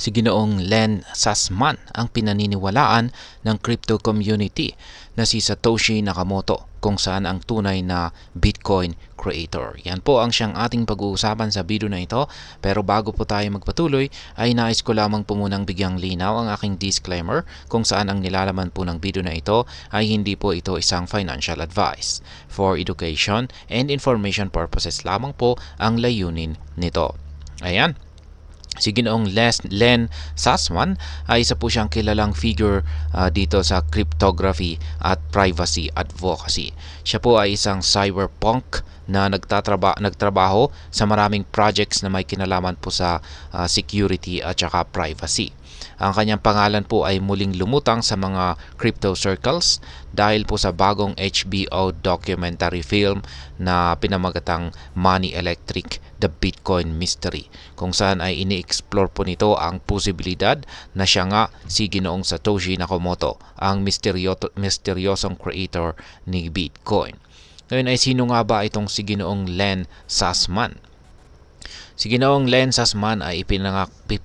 Si Ginoong Len Sasman ang pinaniniwalaan ng crypto community na si Satoshi Nakamoto kung saan ang tunay na Bitcoin creator. Yan po ang siyang ating pag-uusapan sa video na ito. Pero bago po tayo magpatuloy ay nais ko lamang po munang bigyang linaw ang aking disclaimer kung saan ang nilalaman po ng video na ito ay hindi po ito isang financial advice. For education and information purposes lamang po ang layunin nito. Ayan. Si Ginoong Len Sasman ay isa po siyang kilalang figure dito sa cryptography at privacy advocacy. Siya po ay isang cyberpunk na nagtrabaho sa maraming projects na may kinalaman po sa security at saka privacy. Ang kanyang pangalan po ay muling lumutang sa mga crypto circles dahil po sa bagong HBO documentary film na pinamagatang Money Electric: The Bitcoin Mystery, kung saan ay ini-explore po nito ang posibilidad na siya nga si Ginoong Satoshi Nakamoto, ang misteryosong creator ni Bitcoin. Ngayon ay sino nga ba itong si Ginoong Len Sasman? Si Ginoong Len Sasman ay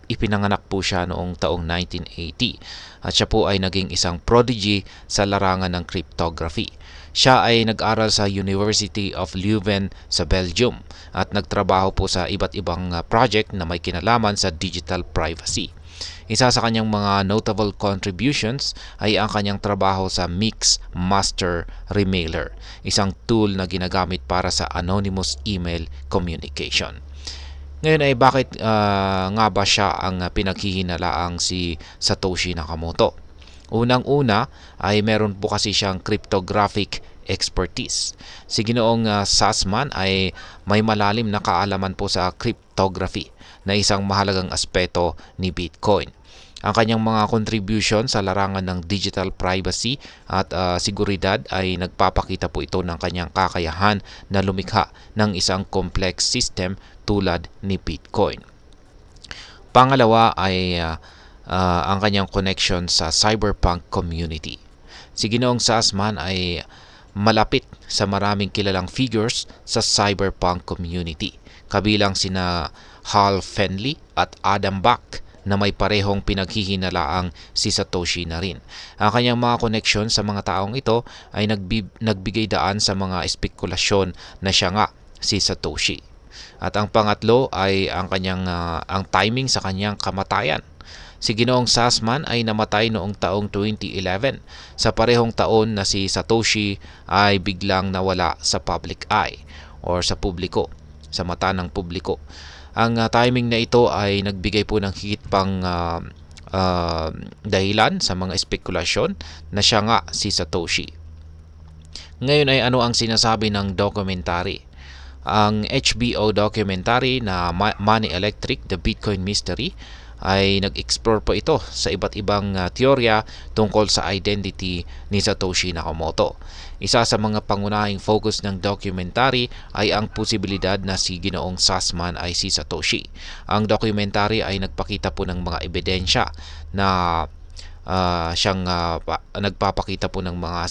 ipinanganak po siya noong taong 1980 at siya po ay naging isang prodigy sa larangan ng cryptography. Siya ay nag-aral sa University of Leuven sa Belgium at nagtrabaho po sa iba't ibang project na may kinalaman sa digital privacy. Isa sa kanyang mga notable contributions ay ang kanyang trabaho sa Mix Master Remailer, isang tool na ginagamit para sa anonymous email communication. Ngayon ay bakit nga ba siya ang pinaghihinalaang si Satoshi Nakamoto? Unang-una ay meron po kasi siyang cryptographic expertise. Si Ginoong Sasman ay may malalim na kaalaman po sa cryptography na isang mahalagang aspeto ni Bitcoin. Ang kanyang mga contribution sa larangan ng digital privacy at seguridad ay nagpapakita po ito ng kanyang kakayahan na lumikha ng isang complex system tulad ni Bitcoin. Pangalawa ay ang kanyang connection sa cyberpunk community. Si Ginoong Sasman ay malapit sa maraming kilalang figures sa cyberpunk community, kabilang sina Hal Finley at Adam Back na may parehong pinaghihinalaang si Satoshi na rin. Ang kanyang mga connection sa mga taong ito ay nagbigay daan sa mga espekulasyon na siya nga si Satoshi. At ang pangatlo ay ang timing sa kanyang kamatayan. Si Ginoong Sasman ay namatay noong taong 2011. Sa parehong taon na si Satoshi ay biglang nawala sa public eye or sa publiko, sa mata ng publiko. Ang timing na ito ay nagbigay po ng higit pang dahilan sa mga espekulasyon na siya nga si Satoshi. Ngayon ay ano ang sinasabi ng documentary? Ang HBO documentary na Money Electric: The Bitcoin Mystery ay nag-explore po ito sa iba't ibang teorya tungkol sa identity ni Satoshi Nakamoto. Isa sa mga pangunahing focus ng documentary ay ang posibilidad na si Ginoong Sasman ay si Satoshi. Ang documentary ay nagpakita po ng mga ebidensya na siyang nagpapakita po ng mga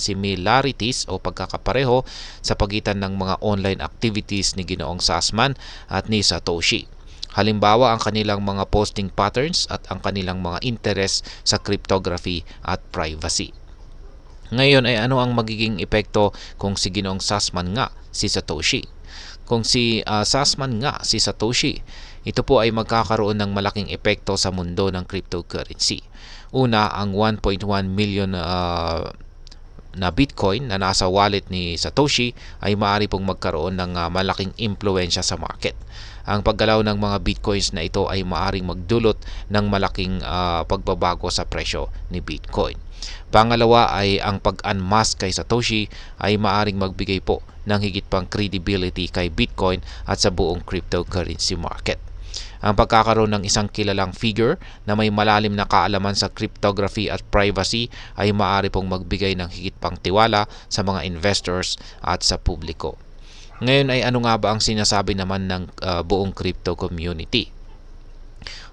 similarities o pagkakapareho sa pagitan ng mga online activities ni Ginoong Sasman at ni Satoshi. Halimbawa, ang kanilang mga posting patterns at ang kanilang mga interest sa cryptography at privacy. Ngayon ay ano ang magiging epekto kung si Ginoong Sasman nga si Satoshi? Kung si Sasman nga si Satoshi, ito po ay magkakaroon ng malaking epekto sa mundo ng cryptocurrency. Una, ang 1.1 million na Bitcoin na nasa wallet ni Satoshi ay maaari pong magkaroon ng malaking impluensya sa market. Ang paggalaw ng mga Bitcoins na ito ay maaring magdulot ng malaking pagbabago sa presyo ni Bitcoin. Pangalawa ay ang pag-unmask kay Satoshi ay maaring magbigay po ng higit pang credibility kay Bitcoin at sa buong cryptocurrency market. Ang pagkakaroon ng isang kilalang figure na may malalim na kaalaman sa cryptography at privacy ay maaari pong magbigay ng higit pang tiwala sa mga investors at sa publiko. Ngayon ay ano nga ba ang sinasabi naman ng buong crypto community?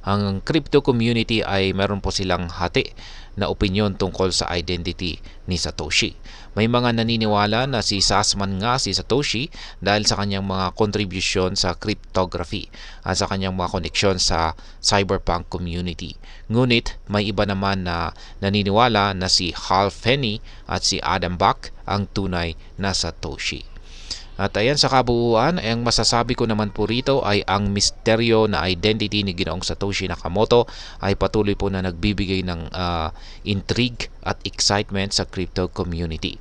Ang crypto community ay meron po silang hati na opinyon tungkol sa identity ni Satoshi. May mga naniniwala na si Sussman nga si Satoshi dahil sa kanyang mga kontribusyon sa cryptography at sa kanyang mga koneksyon sa cyberpunk community. Ngunit may iba naman na naniniwala na si Hal Finney at si Adam Back ang tunay na Satoshi. At ayan, sa kabuuan, ang masasabi ko naman po rito ay ang misteryo na identity ni Ginoong Satoshi Nakamoto ay patuloy po na nagbibigay ng intrigue at excitement sa crypto community.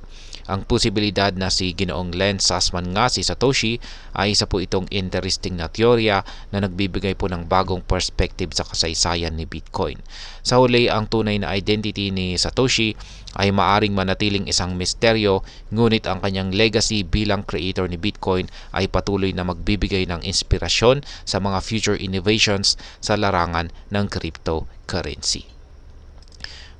Ang posibilidad na si Ginoong Len Sussman nga si Satoshi ay isa po itong interesting na teorya na nagbibigay po ng bagong perspective sa kasaysayan ni Bitcoin. Sa huli, ang tunay na identity ni Satoshi ay maaring manatiling isang misteryo, ngunit ang kanyang legacy bilang creator ni Bitcoin ay patuloy na magbibigay ng inspirasyon sa mga future innovations sa larangan ng cryptocurrency.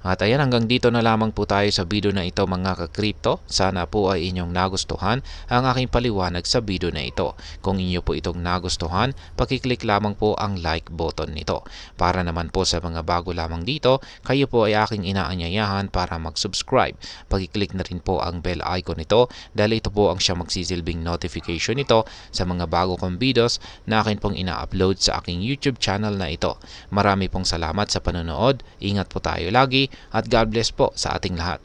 At ayan, hanggang dito na lamang po tayo sa video na ito mga ka-crypto. Sana po ay inyong nagustuhan ang aking paliwanag sa video na ito. Kung inyo po itong nagustuhan, pakiclick lamang po ang like button nito. Para naman po sa mga bago lamang dito, kayo po ay aking inaanyayahan para mag-subscribe. Pakiclick na rin po ang bell icon nito dahil ito po ang siyang magsisilbing notification nito sa mga bago kong videos na akin pong ina-upload sa aking YouTube channel na ito. Marami pong salamat sa panonood. Ingat po tayo lagi. At God bless po sa ating lahat.